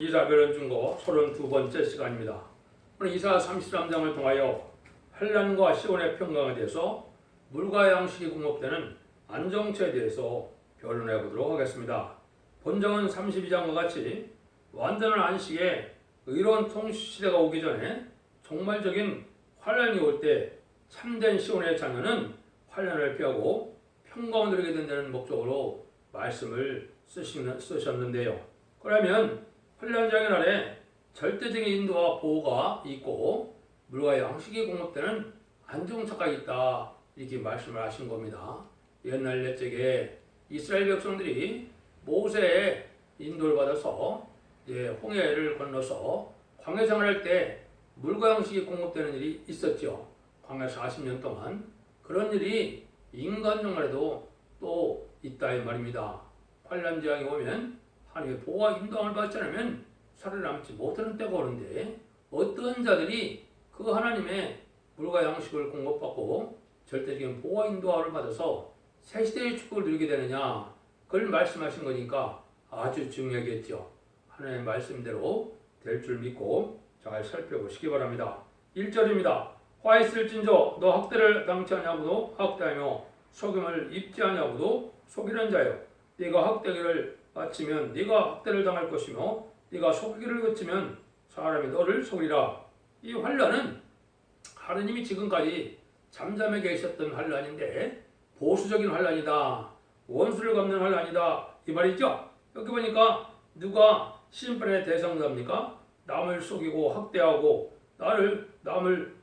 이사별은 중고 32번째 시간입니다. 오늘 이사 33장을 통하여 환란과 시온의 평강에 대해서 물과 양식이 공급되는 안정처에 대해서 변론해 보도록 하겠습니다. 본정은 32장과 같이 완전한 안식에 의로운 통치시대가 오기 전에 종말적인 환란이 올 때 참된 시온의 자녀는 환란을 피하고 평강을 누리게 된다는 목적으로 말씀을 쓰셨는데요. 그러면 환란장의 날에 절대적인 인도와 보호가 있고 물과 양식이 공급되는 안정처가 있다, 이렇게 말씀을 하신 겁니다. 옛날 옛적에 이스라엘 백성들이 모세의 인도를 받아서 홍해를 건너서 광야 생활할 때 물과 양식이 공급되는 일이 있었죠. 광야 40년 동안. 그런 일이 인간 정말에도 또 있다 이 말입니다. 환란 재앙이 오면 하나님의 보호와 인도함을 받지 않으면 살아남지 못하는 때가 오는데, 어떤 자들이 그 하나님의 물과 양식을 공급받고 절대적인 보호와 인도함을 받아서 새 시대의 축복을 누리게 되느냐, 그걸 말씀하신 거니까 아주 중요하겠죠. 하나님의 말씀대로 될 줄 믿고 잘 살펴보시기 바랍니다. 1절입니다. 화 있을진저 너 학대를 당치 아니하고도 학대하며 속임을 입지 아니하고도 속이는 자여, 네가 학대기를 바치면 네가 학대를 당할 것이며 네가 속이기를 그치면 사람이 너를 속이라. 이 환란은 하느님이 지금까지 잠잠해 계셨던 환란인데 보수적인 환란이다, 원수를 갚는 환란이다, 이 말이죠. 여기 보니까 누가 심판의 대상자입니까? 남을 속이고 학대하고 남을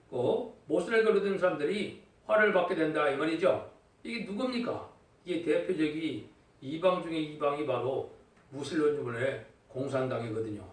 못살게 거르던 사람들이 화를 받게 된다, 이 말이죠. 이게 누굽니까? 이게 대표적인 이방 중에 이방이 바로 무슬림주문의 공산당이거든요.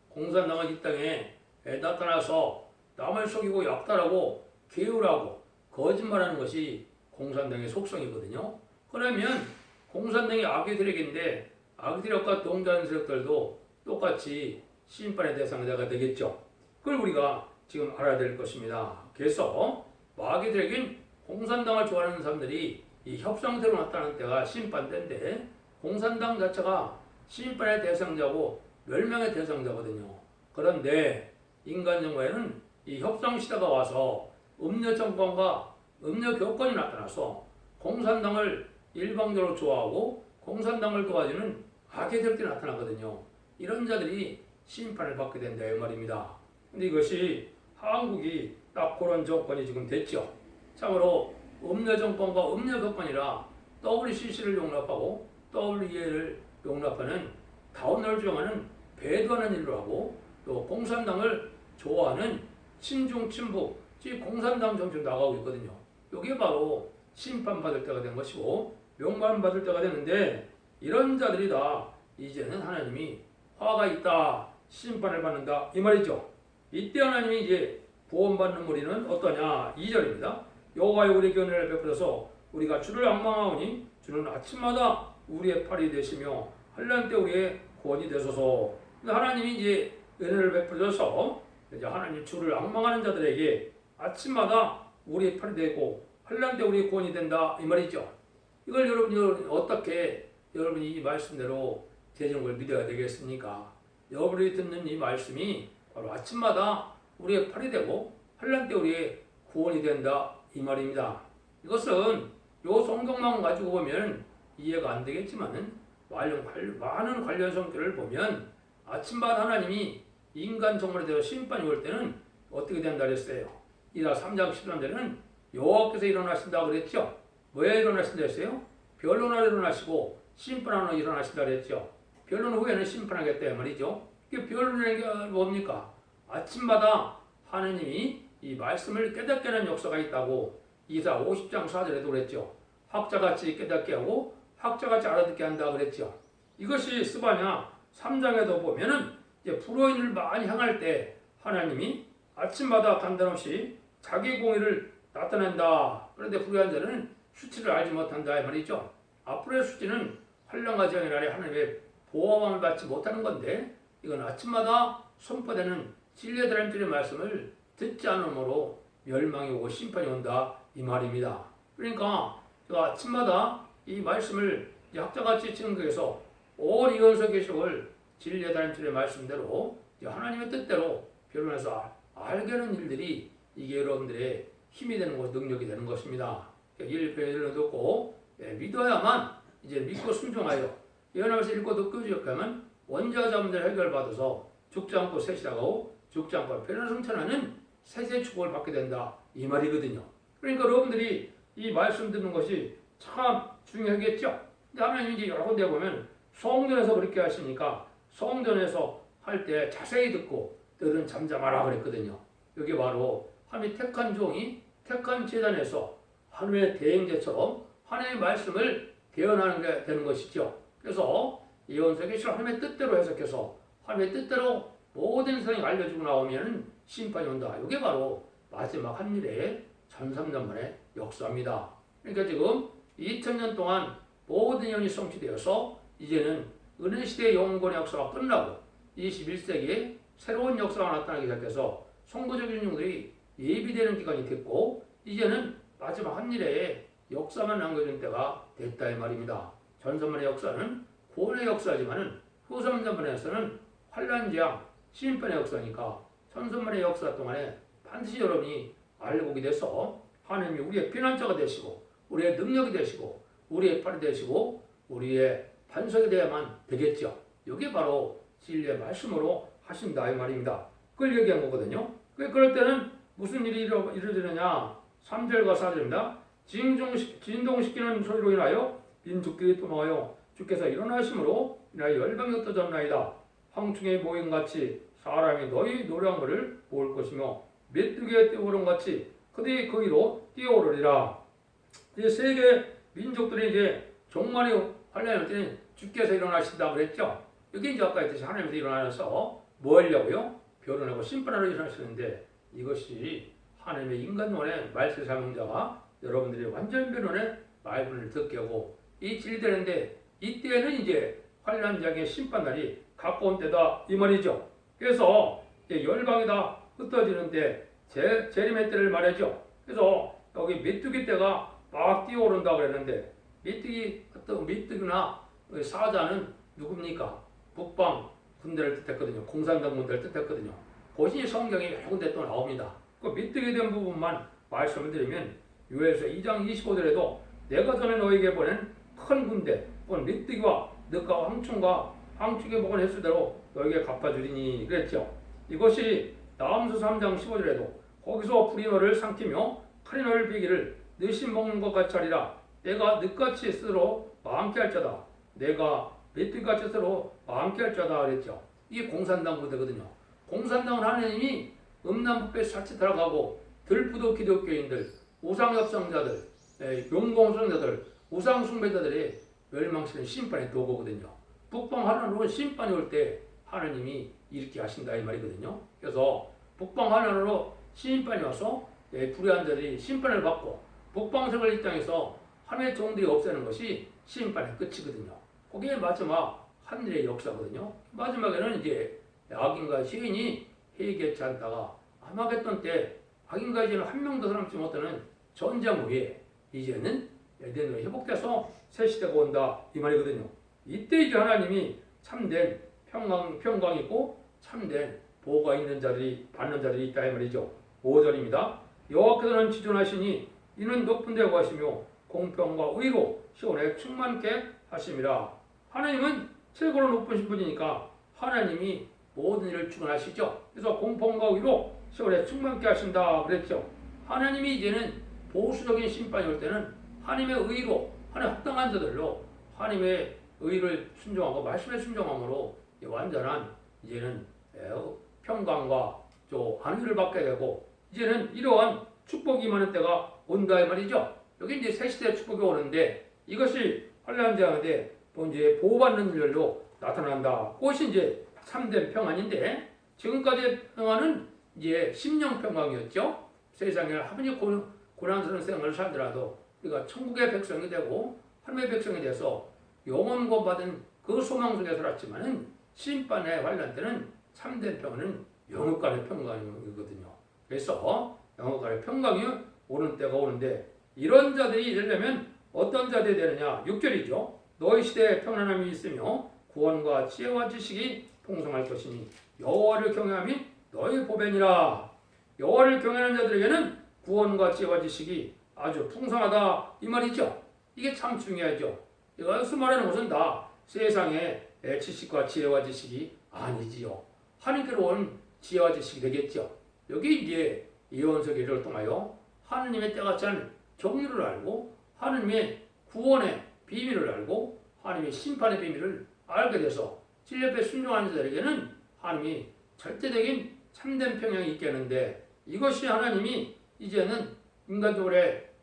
공산당은 이 땅에 나타나서 남을 속이고 약탈하고 게으르고 거짓말하는 것이 공산당의 속성이거든요. 그러면 공산당이 악의 세력인데 악의 세력과 동조하는 세력들도 똑같이 심판의 대상자가 되겠죠. 그걸 우리가 지금 알아야 될 것입니다. 그래서 악의 세력인 공산당을 좋아하는 사람들이 이 협상대로 나타나는 때가 심판대인데, 공산당 자체가 심판의 대상자고 멸망의 대상자거든요. 그런데 인간 정부에는 이 협상시대가 와서 음녀 정권과 음녀 교권이 나타나서 공산당을 일방적으로 좋아하고 공산당을 도와주는 악의 세력들이 나타나거든요. 이런 자들이 심판을 받게 된다 이 말입니다. 근데 이것이 한국이 딱 그런 조건이 지금 됐죠. 참으로 음녀 정권과 음녀 교권이라 WCC를 용납하고 WEA를 용납하는 다운을 주장하는 배도하는 일로 하고, 또 공산당을 좋아하는 친중 친북, 즉 공산당 정책 나가고 있거든요. 이게 바로 심판받을 때가 된 것이고 명망받을 때가 되는데, 이런 자들이 다 이제는 하나님이 화가 있다, 심판을 받는다 이 말이죠. 이때 하나님이 이제 구원받는 우리는 어떠냐, 2절입니다. 여호와여 우리에게 은혜를 베풀어서 우리가 주를 앙망하오니 주는 아침마다 우리의 팔이 되시며 환난 때 우리의 구원이 되소서. 하나님이 이제 은혜를 베풀어서 이제 하나님 주를 앙망하는 자들에게 아침마다 우리의 팔이 되고 환난 때 우리의 구원이 된다 이 말이죠. 이걸 여러분이 어떻게 여러분이 이 말씀대로 되는 걸 믿어야 되겠습니까? 여러분이 듣는 이 말씀이 바로 아침마다 우리의 팔이 되고 환난 때 우리의 구원이 된다 이 말입니다. 이것은 요 성경만 가지고 보면 이해가 안 되겠지만은 많은 관련 성경을 보면 아침마다 하나님이 인간 정말에 대해서 심판이 올 때는 어떻게 된다 그랬어요? 이사 3장 13절에는 여호와께서 일어나신다 그랬죠. 뭐에 일어나신다 했어요? 변론하러 일어나시고 심판하러 일어나신다 그랬죠. 변론 후에는 심판하겠다 말이죠. 이게 변론이라는 게 뭡니까? 아침마다 하나님이 이 말씀을 깨닫게 하는 역사가 있다고 이사 50장 4절에도 그랬죠. 학자같이 깨닫게 하고 학자같이 알아듣게 한다 그랬죠. 이것이 스바냐 3장에도 보면은 이제 불의인을 많이 향할 때 하나님이 아침마다 간단없이 자기 공의를 나타낸다. 그런데 불의한 자는 수치를 알지 못한다 이 말이죠. 앞으로의 수치는 환난과 재앙의 날에 하나님의 보호함을 받지 못하는 건데, 이건 아침마다 선포되는 진리의 하나님의 말씀을 듣지 않으므로 멸망이 오고 심판이 온다 이 말입니다. 그러니까 아침마다 이 말씀을 학자같이 증거해서 온 이원서 계시록을 진리의 단줄의 말씀대로 하나님의 뜻대로 변론해서 알게 하는 일들이 이게 여러분들의 힘이 되는 것, 능력이 되는 것입니다. 일편을 듣고 믿어야만 이제 믿고 순종하여 예언하면서 읽고 듣고 지역하면 원자자 문제를 해결받아서 죽지 않고 셋이라고 죽지 않고 변화 성천하는 세세 축복을 받게 된다 이 말이거든요. 그러니까 여러분들이 이 말씀 듣는 것이 참 중요하겠죠. 근데 하나님이 이제 여러 군데 보면 성전에서 그렇게 하시니까 성전에서 할 때 자세히 듣고 너는 잠잠하라 그랬거든요. 여기 바로 하나님이 택한 종이 택한 제단에서 하나님의 대행제처럼 하나님의 말씀을 대언하는 게 되는 것이죠. 그래서 예언서의 계시를 하나님의 뜻대로 해석해서 하나님의 뜻대로 모든 세상이 알려주고 나오면 심판이 온다. 이게 바로 마지막 한일의 1300년만의 역사입니다. 그러니까 지금 2000년 동안 모든 예언이 성취되어서 이제는 은혜시대의 영원의 역사가 끝나고 21세기에 새로운 역사가 나타나기 시작해서 선거적인 인용들이 예비되는 기간이 됐고 이제는 마지막 한일의 역사만 남겨준 때가 됐다 이 말입니다. 전선만의 역사는 구원의 역사지만은 후선전만의 역사는 환란재앙, 심판의 역사니까 천선만의 역사 동안에 반드시 여러분이 알고게 돼서 하나님이 우리의 피난처가 되시고 우리의 능력이 되시고 우리의 팔이 되시고 우리의 반석이 되어야만 되겠죠. 이게 바로 진리의 말씀으로 하신다 이 말입니다. 그걸 얘기한 거거든요. 그럴 때는 무슨 일이 이루어지느냐 3절과 4절입니다. 진동시키는 소리로 인하여 민족들이 도망하여 주께서 일어나심으로 인하여 열방이 흩어졌나이다. 황충의 모임같이 사람이 너희 노량물을 모을 것이며 메뚜기의 떼오름같이 그들이 거기로 뛰어오르리라. 이제 세계 민족들이 이제 종말이 환란할 때는 주께서 일어나신다 그랬죠. 여기 이제 아까 했듯이 하나님께서 일어나서 뭐 하려고요? 변론하고 심판하러 일어나시는데 이것이 하나님의 인간론의 말세 사명자가 여러분들이 완전 변론의 말씀을 듣게 하고 이 진리되는데 이때는 이제 환란장의 심판날이 가까운 때다 이 말이죠. 그래서 이제 열방이 다 흩어지는데 재림의 때를 말하죠. 그래서 여기 메뚜기 때가 막 뛰어오른다 그랬는데 메뚜기나 사자는 누굽니까? 북방 군대를 뜻했거든요. 공산당 군대를 뜻했거든요. 그것이 성경에 여러 군데 또 나옵니다. 그 메뚜기 된 부분만 말씀을 드리면 요엘서 2장 25절에도 내가 전에 너에게 보낸 큰 군대 메뚜기와 늑과 황충의 목은 횟수대로 너에게 갚아주리니 그랬죠. 이것이 나음서 3장 15절에도 거기서 불이 너를 삼키며 칼이 너를 베기를 늑신 먹는 것 같이 하리라. 내가 늑같이 스스로 마음케 할 자다. 내가 메뚜기같이 스스로 마음케 할 자다 그랬죠. 이게 공산당 부대거든요. 공산당은 하나님이 음란부패 사치 들어가고 들부도 기독교인들 우상협상자들 용공성자들 우상숭배자들의 멸망시키는 심판의 도구거든요. 북방 환란으로 심판이 올 때 하나님이 이렇게 하신다 이 말이거든요. 그래서 북방 환란으로 심판이 와서 불의한 자들이 심판을 받고 북방성을 입장에서 하나님의 종들이 없애는 것이 심판의 끝이거든요. 그게 마지막 하늘의 역사거든요. 마지막에는 이제 악인과 시인이 회개치 않다가 아마겟돈 때 악인과 시인은 한 명도 살아남지 못하는 전쟁 후에 이제는 에덴으로 회복돼서 새 시대가 온다 이 말이거든요. 이때 이제 하나님이 참된 평강 있고 참된 보호가 있는 자들이 받는 자들이 있다 이 말이죠. 5절입니다. 여호와께서는 지존하시니 이는 높은 데 거하시며 공평과 의로 시온에 충만케 하심이라. 하나님은 최고로 높으신 분이니까 하나님이 모든 일을 주관하시죠. 그래서 공평과 의로 시온에 충만케 하신다 그랬죠. 하나님이 이제는 보수적인 심판이 올 때는 하나님의 의로 하나님 합당한 자들로 하나님의 의를 순종하고 말씀에 순종함으로 완전한 이제는 평강과 또 안위를 받게 되고 이제는 이러한 축복이 임하는 때가 온다 이 말이죠. 여기 이제 새 시대 축복이 오는데 이것이 환란장인데 또 이제 보호받는 일로 나타난다. 그것이 이제 참된 평안인데 지금까지의 평안은 이제 심령 평강이었죠. 세상에 아무리 고난스러운 생활을 살더라도 우리가 천국의 백성이 되고 하나님의 백성이 돼서 영원 구원받은 그 소망 속에 살았지만은 심판의 환란 때는 참된 평안은 영원간의 평강이거든요. 그래서 영원간의 평강이 오는 때가 오는데 이런 자들이 되려면 어떤 자들이 되느냐? 6절이죠. 너희 시대에 평안함이 있으며 구원과 지혜와 지식이 풍성할 것이니 여호와를 경외함이 너희 보배니라. 여호와를 경외하는 자들에게는 구원과 지혜와 지식이 아주 풍성하다 이 말이죠. 이게 참 중요하죠. 여기서 말하는 것은 다 세상의 지식과 지혜와 지식이 아니지요. 하나님께로 온 지혜와 지식이 되겠죠. 여기 이제 예언서 기를 통하여 하느님의 때가 찬 정의를 알고 하느님의 구원의 비밀을 알고 하나님의 심판의 비밀을 알게 돼서 진리 앞에 순종하는 자들에게는 하나님이 절대적인 참된 평양이 있게 하는데 이것이 하나님이 이제는 인간적으로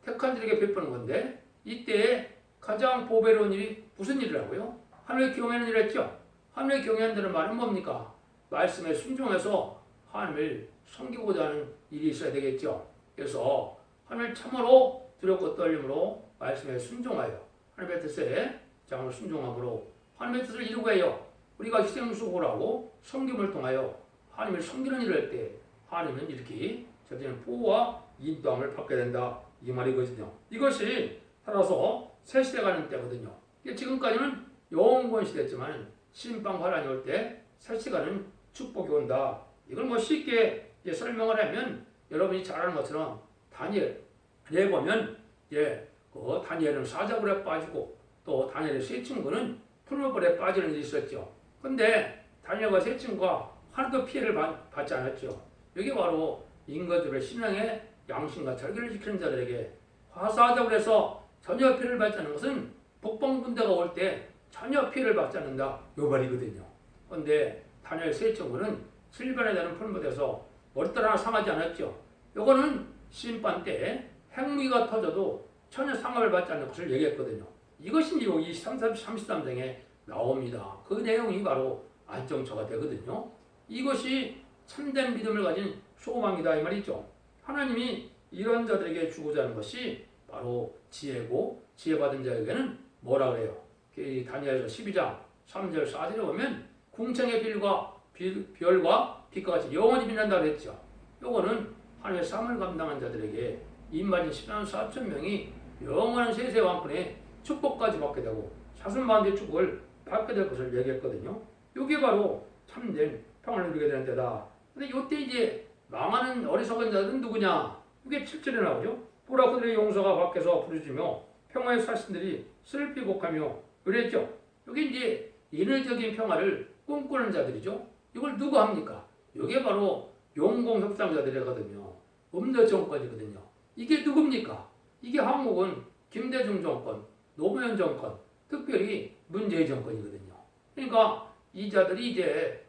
택한 자에게 베푸는 건데 이때에 가장 보배로운 일이 무슨 일이라고요? 하나님의 경외하는 일이었죠. 하나님의 경외하는 말은 뭡니까? 말씀에 순종해서 하나님을 섬기고자 하는 일이 있어야 되겠죠. 그래서 하나님을 참으로 두렵고 떨림으로 말씀에 순종하여 하나님의 뜻에 장을 순종함으로 하나님의 뜻을 이루고 해요. 우리가 희생수고를 하고 섬김을 통하여 하나님을 섬기는 일을 할 때 하나님은 이렇게 저들은 보호와 인도함을 받게 된다 이 말이거든요. 이것이 따라서 새 시대 가는 때거든요. 지금까지는 영원 시대였지만 심판관이 올 때 새 시대가는 축복이 온다. 이걸 뭐 쉽게 설명을 하면 여러분이 잘 아는 것처럼 다니엘에 보면 그 다니엘은 사자굴에 빠지고 또 다니엘의 세 친구는 풀무불에 빠지는 일이 있었죠. 근데 다니엘과 세 친구가 하나도 피해를 받지 않았죠. 이게 바로 인간들의 신앙의 양심과 절개를 지키는 자들에게 화사자굴에서 전혀 피해를 받지 않는 것은 북방군대가 올 때 전혀 피해를 받지 않는다 이 말이거든요. 그런데 다니엘 세 친구는 7번에 되는 풀무대에서 머리털 하나 상하지 않았죠. 이거는 심판 때 핵무기가 터져도 전혀 상함을 받지 않는 것을 얘기했거든요. 이것이 이 33장에 나옵니다. 그 내용이 바로 안정처가 되거든요. 이것이 참된 믿음을 가진 소망이다 이 말이죠. 하나님이 이런 자들에게 주고자 하는 것이 바로 지혜고 지혜받은 자에게는 뭐라 그래요? 다니엘서 12장 3절 4절에 보면 궁창의 별과 빛과 같이 영원히 빛난다고 했죠. 요거는 하나님의 삶을 감당한 자들에게 인마진 14만 4천 명이 영원한 세세 왕권의 축복까지 받게 되고 사순반대의 축복을 받게 될 것을 얘기했거든요. 이게 바로 참된 평안을 누리게 되는 때다. 근데 이때 이제 망하는 어리석은 자들은 누구냐? 이게 7절에 나오죠. 보라 그들의 용서가 밖에서 부르짖으며 평화의 사신들이 슬피 곡하며 그랬죠. 여기 이제 인외적인 평화를 꿈꾸는 자들이죠. 이걸 누가 합니까? 이게 바로 용공협상자들이거든요. 음녀 정권이거든요. 이게 누굽니까? 이게 한국은 김대중 정권, 노무현 정권, 특별히 문재인 정권이거든요. 그러니까 이 자들이 이제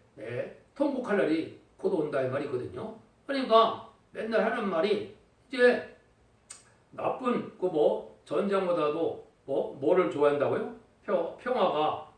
통곡할 날이 곧 온다 이 말이거든요. 그러니까 맨날 하는 말이 이제 나쁜 전쟁보다도 뭐를 좋아한다고요? 평화가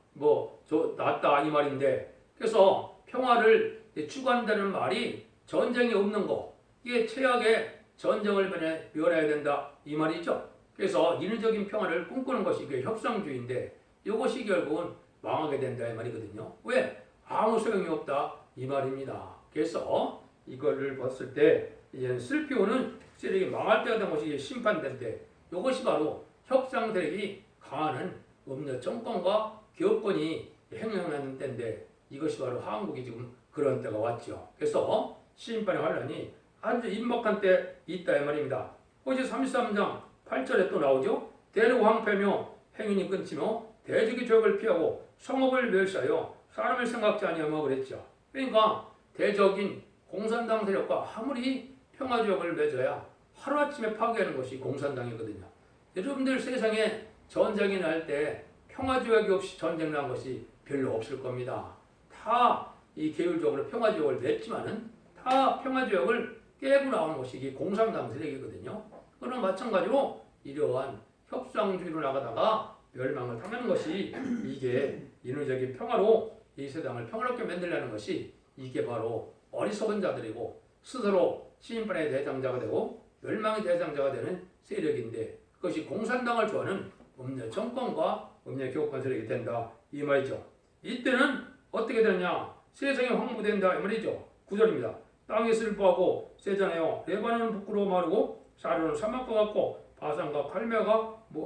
낫다 이 말인데 그래서 평화를 추구한다는 말이 전쟁이 없는 거 이게 최악의 전쟁을 면해야 된다 이 말이죠. 그래서 인위적인 평화를 꿈꾸는 것이 이게 협상주의인데 이것이 결국은 망하게 된다 이 말이거든요. 왜? 아무 소용이 없다 이 말입니다. 그래서 이거를 봤을 때 이제 슬피오는 세력이 망할 때가 된 것이 심판된데 이것이 바로 협상 세력이 강하는 음녀 정권과 기업권이 행행하는 때인데 이것이 바로 한국이 지금 그런 때가 왔죠. 그래서 심판의 환란이 아주 임박한 때 있다 이 말입니다. 어제 33장 8절에 또 나오죠. 대륙 황폐며 행인이 끊치며 대적의 죄악을 피하고 성읍을 멸시하여 사람을 생각지 아니하며 그랬죠. 그러니까 대적인 공산당 세력과 아무리 평화조약을 맺어야 하루아침에 파괴하는 것이 공산당이거든요. 여러분들 세상에 전쟁이 날 때 평화조약이 없이 전쟁 난 것이 별로 없을 겁니다. 다 이 계율적으로 평화조약을 맺지만은 다 평화조약을 깨고 나오는 것이 이게 공산당 세력이거든요. 그런 마찬가지로 이러한 협상주의로 나가다가 멸망을 당하는 것이 이게 인위적인 평화로 이 세상을 평화롭게 만들려는 것이 이게 바로 어리석은 자들이고 스스로 심판의 대상자가 되고 멸망의 대상자가 되는 세력인데 그것이 공산당을 좋아하는 음녀 정권과 음녀 교권 세력이 된다 이 말이죠. 이때는 어떻게 되느냐? 세상이 황무된다 이 말이죠. 9절입니다. 땅이 슬퍼하고 세잖아요. 레바논은 부끄러워 마르고 사르는 사막과 같고 바산과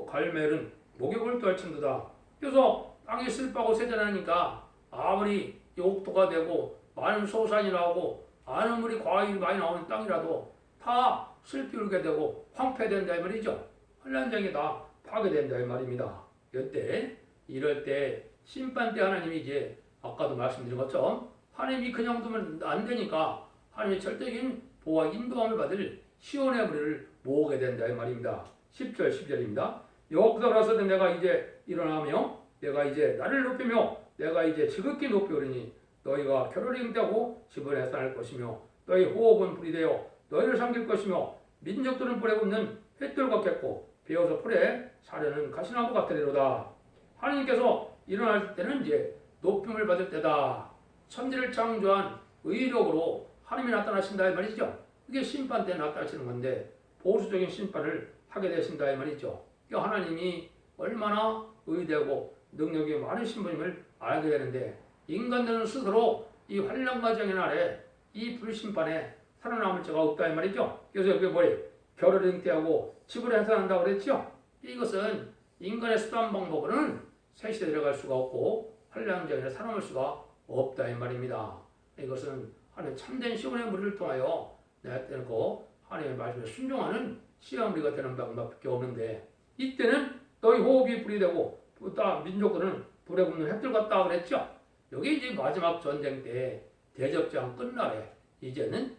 갈멜은 목욕을 토할 천도다. 그래서 땅이 슬퍼하고 세잖아니까 아무리 욕토가 되고 많은 소산이 나오고 아무리 과일이 많이 나오는 땅이라도 다 슬피 울게 되고 황폐된다 이 말이죠. 환란장이 다 파괴된다 이 말입니다. 이럴 때 심판 때 하나님이 이제 아까도 말씀드린 것처럼 하나님이 그냥 두면 안 되니까 하나님의 절대적인 보호와 인도함을 받을 시온의 무리를 모으게 된다 이 말입니다. 10절 10절입니다. 여호와께서 내가 이제 일어나며 내가 이제 나를 높이며 내가 이제 지극히 높이오리니 너희가 결혼을 응대하고 집을 해산할 것이며 너희 호흡은 불이 되어 너희를 삼킬 것이며 민족들은 불에 굽는 횃돌 같겠고 베어서 풀에 사려는 가시나무 같으리로다. 하나님께서 일어날 때는 이제 높임을 받을 때다. 천지를 창조한 의력으로 하나님이 나타나신다 이 말이죠. 이게 심판 때 나타나시는 건데 보수적인 심판을 하게 되신다 이 말이죠. 하나님이 얼마나 의되고 능력이 많으신 분임을 알게 되는데 인간들은 스스로 이 환난 과정의 날에 이 불심판에 살아남을 자가 없다 이 말이죠. 그래서 여기 뭐예요? 결을 잉태하고 집을 해산한다고 그랬죠. 이것은 인간의 수단 방법으로는 세시에 들어갈 수가 없고 환난 과정에 살아남을 수가 없다 이 말입니다. 이것은 하나님 참된 시온의 무리를 통하여 내가 떼고 하나님의 말씀에 순종하는 시온의 무리가 되는 방법밖에 없는데 이때는 너희 호흡이 불이 되고 또 민족들은 불에 굽는 햇들 같다 그랬죠. 여기 이제 마지막 전쟁 때 대접장 끝날에 이제는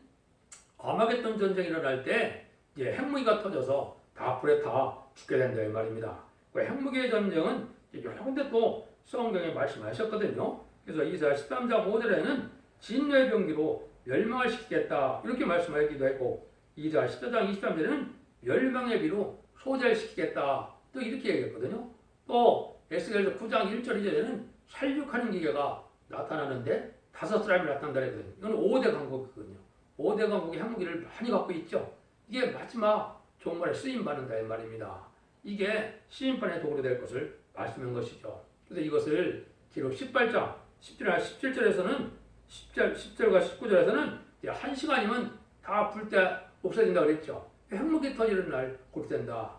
아마겟돈 전쟁이 일어날 때 이제 핵무기가 터져서 다 불에 다 죽게 된다 이 말입니다. 그 핵무기의 전쟁은 여러 군데 또 성경에 말씀하셨거든요. 그래서 이사야 13장 5절에는 진노의 병기로 멸망을 시키겠다 이렇게 말씀하기도 했고 이사야 14장 23절에는 멸망의 비로 소멸시키겠다 또 이렇게 얘기했거든요. 또 에스겔서 9장 1절 2절에는 살육하는 기계가 나타나는데 5사람이 나타난다 그랬거든요. 이건 5대 강국이거든요. 5대 강국이 핵무기를 많이 갖고 있죠. 이게 마지막 종말에 쓰임받는다 이 말입니다. 이게 시인판의 도구로 될 것을 말씀한 것이죠. 그래서 이것을 기록 18장 17절에서는 10절과 19절에서는 1시간이면 다 불 때 없어진다 그랬죠. 핵무기 터지는 날 그렇게 된다.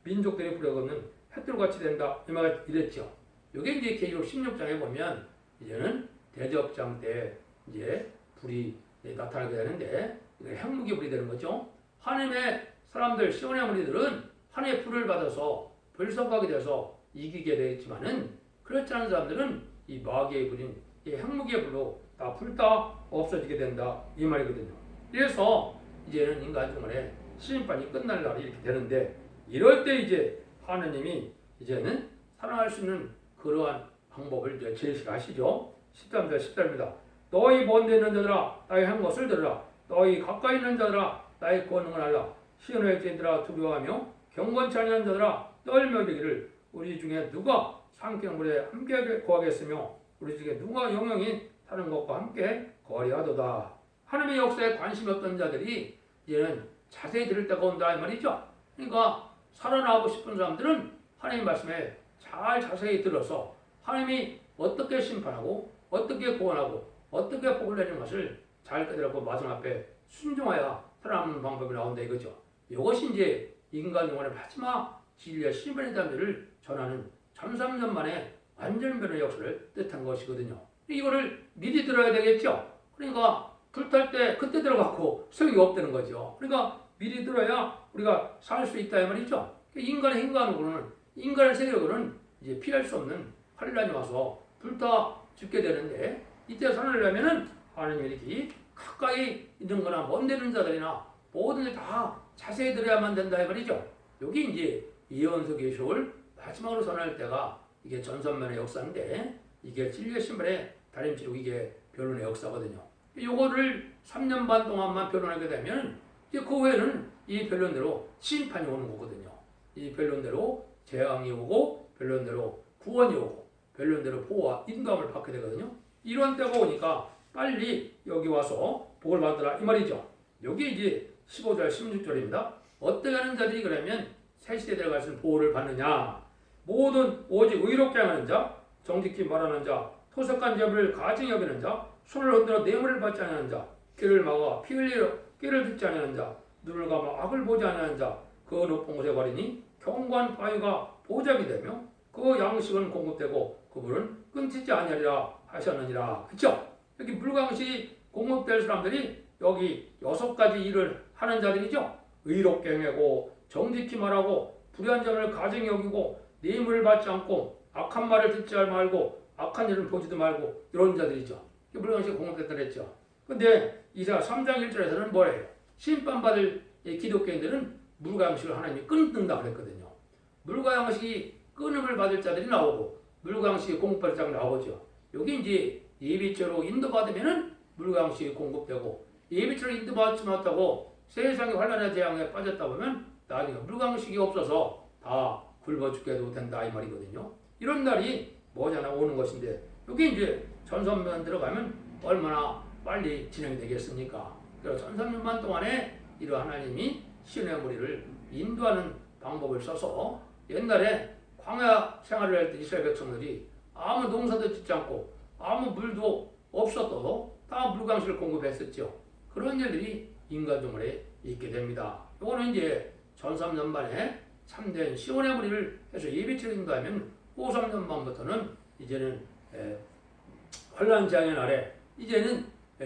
민족들이 불에 걷는 햇돌같이 된다. 이 말 이랬죠. 이게 이제 계시록 16장에 보면 이제는 대접장 때 이제 불이 나타나게 되는데 핵무기 불이 되는 거죠. 하나님의 사람들 시온의 무리들은 하나님의 불을 받아서 불성하게 돼서 이기게 되겠지만은 그렇지 않은 사람들은 이 마귀의 불인 이 핵무기의 불로 다 불다 없어지게 된다 이 말이거든요. 그래서 이제는 인간 중간에 심판이 끝날 날이 이렇게 되는데 이럴 때 이제 하느님이 이제는 살아날 수 있는 그러한 방법을 이제 제시하시죠. 13절 10절입니다. 너희 먼데 있는 자들아 나의 한 것을 들으라. 너희 가까이 있는 자들아 나의 권능을 알라. 시온의 자들아 두려워하며 경건치 아니한 자들아 떨며 이르기를 우리 중에 누가 상경물에 함께 거하겠으며 우리 중에 누가 영영이 타는 것과 함께 거리하도다. 하나님의 역사에 관심이 없던 자들이 이제는 자세히 들을 때가 온다 이 말이죠. 그러니까 살아나고 싶은 사람들은 하나님 말씀에 잘 자세히 들어서 하나님이 어떻게 심판하고 어떻게 구원하고 어떻게 복을 내리는 것을 잘 깨달고 마지막 앞에 순종하여 살아남는 방법이 나온다 이거죠. 이것이 이제 인간 영혼의 마지막 진리의 심판에 대한 일을 전하는 1300년 만에 완전변의 역사를 뜻한 것이거든요. 이거를 미리 들어야 되겠죠. 그러니까 불탈 때 그때 들어가고 소용이 없다는 거죠. 그러니까 미리 들어야 우리가 살 수 있다 이 말이죠. 인간의 행간으로는 인간의 세력으로는 이제 피할 수 없는 환란이 와서 불타 죽게 되는데 이때 살아내려면은 하나님이 이렇게 가까이 있는 거나 먼 데는 자들이나 모든 게 다 자세히 들어야만 된다 이 말이죠. 여기 이제 예언서 계시록을 마지막으로 선언할 때가 이게 전선만의 역사인데 이게 진리의 신발의 다림치록 이게 변론의 역사거든요. 요거를 3년 반 동안만 변론하게 되면 이제 그 후에는 이 변론대로 심판이 오는 거거든요. 이 변론대로 재앙이 오고 변론대로 구원이 오고 변론대로 보호와 인도함을 받게 되거든요. 이런 때가 오니까 빨리 여기 와서 복을 받으라 이 말이죠. 여기 이제 15절 16절입니다. 어떻게 하는 자들이 그러면 새 시대에 들어갈 수 있는 보호를 받느냐. 모든 오직 의롭게 하는 자, 정직히 말하는 자, 토색한 죄를 가증히 여기는 자, 손을 흔들어 뇌물을 받지 않는 자, 귀를 막아 피 흘리려 귀를 듣지 않는 자, 눈을 감아 악을 보지 않는 자, 그 높은 곳에 가리니 경관 바위가 보작이 되며 그 양식은 공급되고 그물은 끊기지 아니하리라. 하셨느니라. 그렇죠? 여기 물광식이 공급될 사람들이 여기 6가지 일을 하는 자들이죠. 의롭게 행하고 정직히 말하고 불의한 점을 가증히 여기고 뇌물을 받지 않고 악한 말을 듣지 말고 악한 일을 보지도 말고 이런 자들이죠. 물광식이 공급됐다 그랬죠. 근데 이사 3장 1절에서는 뭐예요? 심판받을 기독교인들은 물과 양식을 하나님이 끊는다 그랬거든요. 물과 양식이 끊음을 받을 자들이 나오고 물과 양식이 공급받을 자가 나오죠. 여기 이제 예비죄로 인도받으면은 물과 양식이 공급되고 예비죄로 인도받지 못하고 세상의 환난의 재앙에 빠졌다 보면 나중에 물과 양식이 없어서 다 굶어 죽게도 된다 이 말이거든요. 이런 날이 머지않아 오는 것인데 여기 이제 전선면 들어가면 얼마나 빨리 진행이 되겠습니까? 그래서 1300만 동안에 이러한 하나님이 신의 무리를 인도하는 방법을 써서 옛날에 광야 생활을 할 때 이스라엘 백성들이 아무 농사도 짓지 않고 아무 물도 없어도 다 물강식을 공급했었죠. 그런 일들이 인간종말에 있게 됩니다. 이거는 이제 전삼년반에 참된 시온의 무리를 해서 예비체로 인도하면 후삼년반부터는 이제는 환란 재앙의 날에 이제는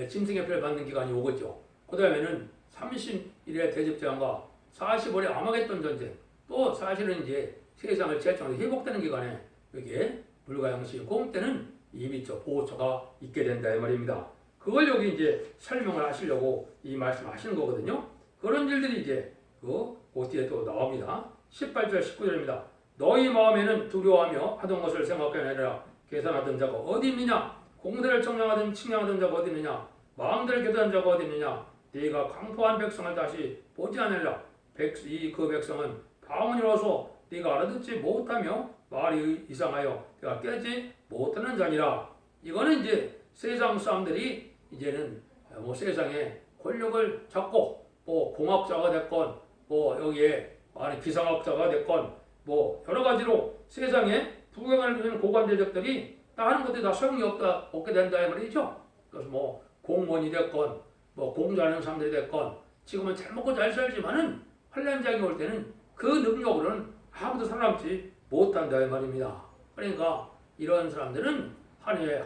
짐승의 표를 받는 기간이 오겠죠. 그 다음에는 30일의 대접재앙과 40월의 아마겟돈 전쟁, 또 사실은 이제 세상을 재창해서 회복되는 기간에 여기에 물과 양식이 공급되는 예비처, 보호처가 있게 된다 이 말입니다. 그걸 여기 이제 설명을 하시려고 이 말씀하시는 거거든요. 그런 일들이 이제 그 뒤에 또 나옵니다. 18절 19절입니다. 너희 마음에는 두려워하며 하던 것을 생각해내라. 계산하던 자가 어디 있느냐? 공대를 청량하던 칭량하던 자가 어디 있느냐? 마음대로 교도한 자가 어디 있느냐? 네가 강포한 백성을 다시 보지 않으라. 그 백성은 방언이로서 네가 알아듣지 못하며 말이 이상하여 내가 깨지 못하는 자니라. 이거는 이제 세상 사람들이 이제는 뭐 세상에 권력을 잡고 뭐 공학자가 됐건 뭐 여기에 기상학자가 됐건 뭐 여러 가지로 세상에 부경을 누리는 고관 대적들이 다 하는 것들이 다 소용이 없게 된다 이 말이죠. 그래서 뭐 공무원이 됐건 뭐 공부하는 사람들이 됐건 지금은 잘 먹고 잘 살지만은 환란장이 올 때는 그 능력으로는 아무도 살아남지 못한다 이 말입니다. 그러니까 이런 사람들은 하나님의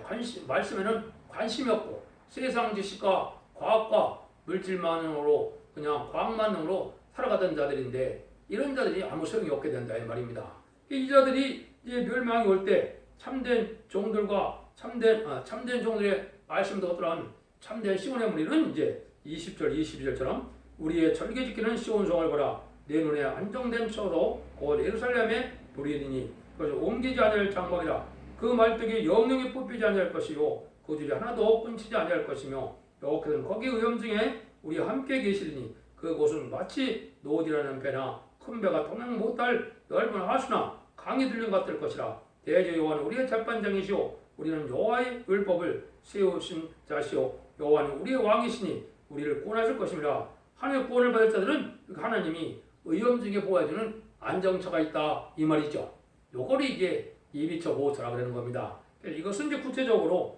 말씀에는 관심이 없고 세상 지식과 과학과 물질만으로 그냥 과학만으로 살아가던 자들인데 이런 자들이 아무 소용이 없게 된다 이 말입니다. 이 자들이 이제 멸망이 올 때 참된 종들과 참된 종들의 말씀도 얻더란 참된 시온의 무리는 이제 20절 22절처럼 우리의 절개 지키는 시온성을 보라. 내 눈에 안정된 처로 곧 예루살렘의 불이리니 그래서 옮기지 아니할 장막이라. 그 말뚝이 영영이 뽑히지 아니할 것이요 그 줄이 하나도 끊치지 아니할 것이며 여호와께서는 거기 의염 중에 우리 함께 계시리니 그곳은 마치 노디라는 배나 큰 배가 통행 못할 넓은 하수나 강이 들린 것 같을 것이라. 대저 여호와는 우리의 재판장이시오 우리는 여호와의 율법을 세우신 자시오 여호와는 우리의 왕이시니 우리를 구원하실 것입니다. 하나님의 구원을 받을 자들은 하나님이 의염 중에 보호해주는 안정처가 있다 이 말이죠. 요거를 이제 예비처 보호처라 그러는 겁니다. 이것은 이제 구체적으로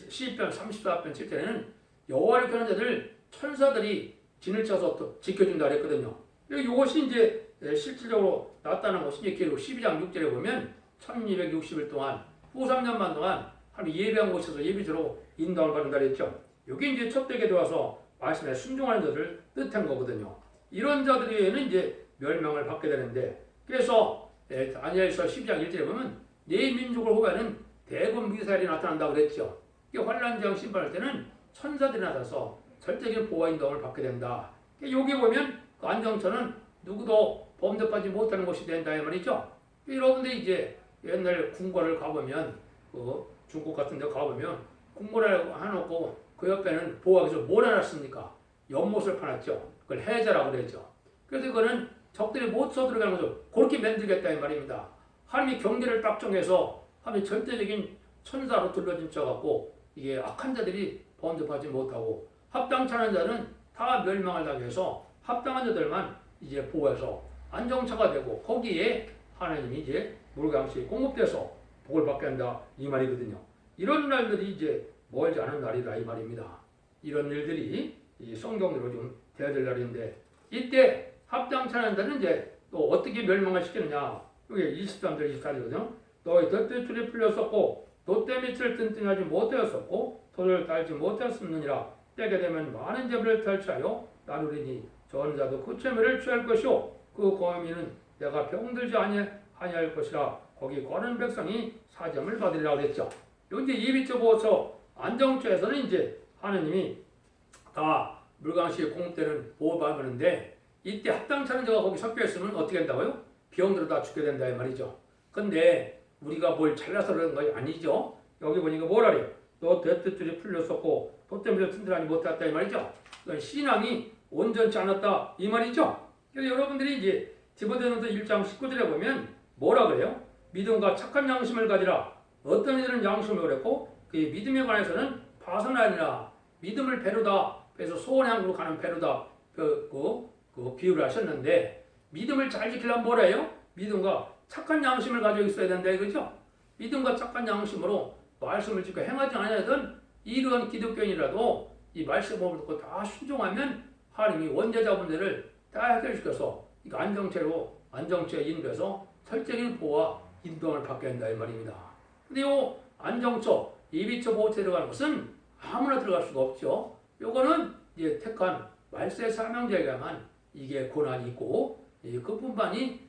시편 34편 7절에는 여호와를 켜는 자들 천사들이 진을 쳐서 지켜준다 그랬거든요. 이것이 이제 실질적으로 나타난 것이 이제 기록 12장 6절에 보면 1260일 동안 후 3년만 동안 하나님 예배한 곳에서 예비처로 인도함을 받는다 그랬죠. 여기 이제 첫대에 들어와서 말씀에 순종하는 자들을 뜻한 거거든요. 이런 자들에는 이제 멸망을 받게 되는데 그래서 다니엘서 12장 1절에 보면 네 민족을 호하는 대군 미사일이 나타난다고 그랬죠. 환란장 심판할 때는 천사들이 나타나서 절대적인 보호와 인도함을 받게 된다. 여기 보면 그 안정처는 누구도 범접하지 못하는 곳이 된다 이 말이죠. 여러분들 이제 옛날 궁궐을 가보면 그 중국 같은 데 가보면 궁궐을 해놓고 그 옆에는 보호하기 위해서 뭘 해놨습니까? 연못을 파놨죠. 그걸 해자라고 그러죠. 그래서 그거는 적들이 못 써들어가는 거죠. 그렇게 만들겠다 이 말입니다. 하나님이 경계를 딱 정해서 하나님이 절대적인 천사로 둘러진 쳐 갖고 이게 악한 자들이 범접하지 못하고 합당치 않은 자는 다 멸망을 당해서 합당한 자들만 이제 보호해서 안정처가 되고 거기에 하나님이 이제 물강식이 공급돼서 복을 받게 한다 이 말이거든요. 이런 날들이 이제 멀지 않은 날이다 이 말입니다. 이런 일들이 이 성경대로 좀 돼야 될 날인데 이때 합당치 않은 자는 이제 또 어떻게 멸망을 시키느냐. 여기 23절 24절이거든요. 너희 덫줄이 풀렸었고 돛대 밑을 튼튼히 하지 못하였었고 도를 달지 못하였느니라. 때게 되면 많은 재물을 탈취하여 나누리니 전자도 그 재물을 취할 것이요 그 거미는 내가 병들지 아니할 것이라. 거기 거는 백성이 사점을 받으리라 그랬죠. 여기 이제 22.5서 안정죄에서는 이제 하느님이 다 물강식 공급 때는 보호받는데 이때 합당치 않은 자가 거기 섞여 있으면 어떻게 된다고요? 병들어 다 죽게 된다 이 말이죠. 근데 우리가 뭘 잘라서 그런 거 아니죠. 여기 보니까 뭐라 그래요? 너 대뜻줄이 풀렸었고 도 때문에 튼튼하지 못했다 이 말이죠. 그러니까 신앙이 온전치 않았다 이 말이죠. 그래서 여러분들이 이제 디모데전서 1장 19절에 보면 뭐라 그래요? 믿음과 착한 양심을 가지라. 어떤 이들은 양심을 그랬고 그 믿음에 관해서는 파선하니라. 믿음을 배로다. 그래서 소원향으로 가는 배로다. 그 비유를 하셨는데 믿음을 잘 지키려면 뭐래요? 믿음과 착한 양심을 가지고 있어야 된다 이거죠. 믿음과 착한 양심으로 말씀을 지켜 행하지 않으든 이러한 기독교인이라도 이 말씀을 듣고 다 순종하면 하나님이 원죄자분들을 다 해결시켜서 안정죄에 인도해서 설정인 보호와 인도를 받게 한다 이 말입니다. 근데 이 안정처, 예비처 보호처에 들어가는 것은 아무나 들어갈 수가 없죠. 요거는 이제 택한 말세 사명자에게만 이게 권한이 있고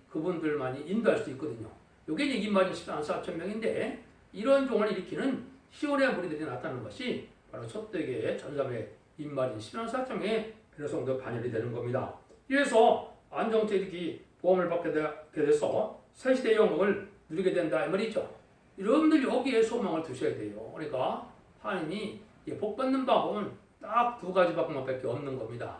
그분들만이 인도할 수 있거든요. 요게 이제 임마진 14,4,000명인데 이런 종을 일으키는 시온의 무리들이 나타나는 것이 바로 첫대계의 전삼의 임마진 14,4,000명의 변호성도 반열이 되는 겁니다. 이래서 안정처 이렇게 보험을 받게 돼서 새시대 영광을 누리게 된다 이 말이죠. 여러분들 여기에 소망을 두셔야 돼요. 그러니까 하나님이 복 받는 방법은 딱 두 가지 방법밖에 없는 겁니다.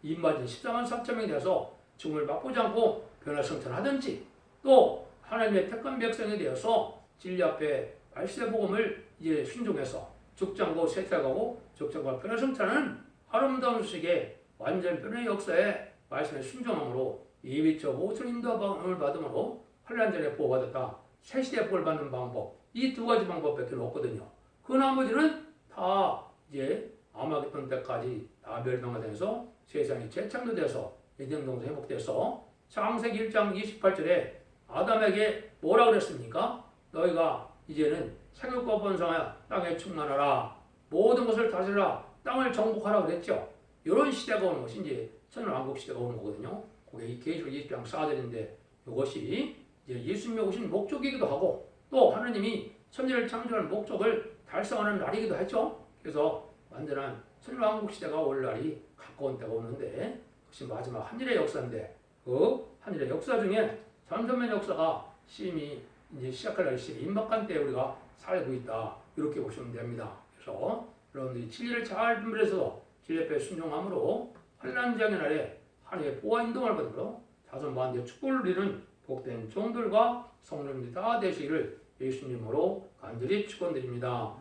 임마진 14,4,000명이 되어서 죽음을 맛보지 않고 변화 성천하든지 또 하나님의 택한 백성이 되어서 진리 앞에 말세 복음을 이제 순종해서 죽장고 세탁하고 죽장과 변화 성천하는 아름다운 식의 완전 변화의 역사에 말씀의 순종함으로 예비적 5천 인도함을 받음으로 환란전에 보호받았다. 새시대에 복을 받는 방법 이 두 가지 방법밖에 없거든요. 그 나머지는 다 이제 아마겟돈 때까지 다 멸망되면서 세상이 재창조돼서 에덴 동산 회복돼서 창세기 1장 28절에 아담에게 뭐라 그랬습니까? 너희가 이제는 생육과 번성하여 땅에 충만하라. 모든 것을 다스리라. 땅을 정복하라 그랬죠. 이런 시대가 오는 것이 이제 천년왕국 시대가 오는 거거든요. 그게 계시록 20장 4절인데 이것이 이제 예수님이 오신 목적이기도 하고 또 하느님이 천지를 창조하는 목적을 달성하는 날이기도 했죠. 그래서 완전한 천년왕국 시대가 올 날이 가까운 때가 오는데 그것이 마지막 한일의 역사인데 그 한일의 역사 중에 전선면 역사가 심히 이제 시작할 날이 임박한 때에 우리가 살고 있다 이렇게 보시면 됩니다. 그래서 여러분들이 진리를 잘 분별해서 진리 앞에 순종함으로 환난장의 날에 하나님의 보호와 인도를 받으므로 자손 만대 축복을 누리는 복된 종들과 성령들이 다 되시기를 예수님으로 간절히 축원드립니다.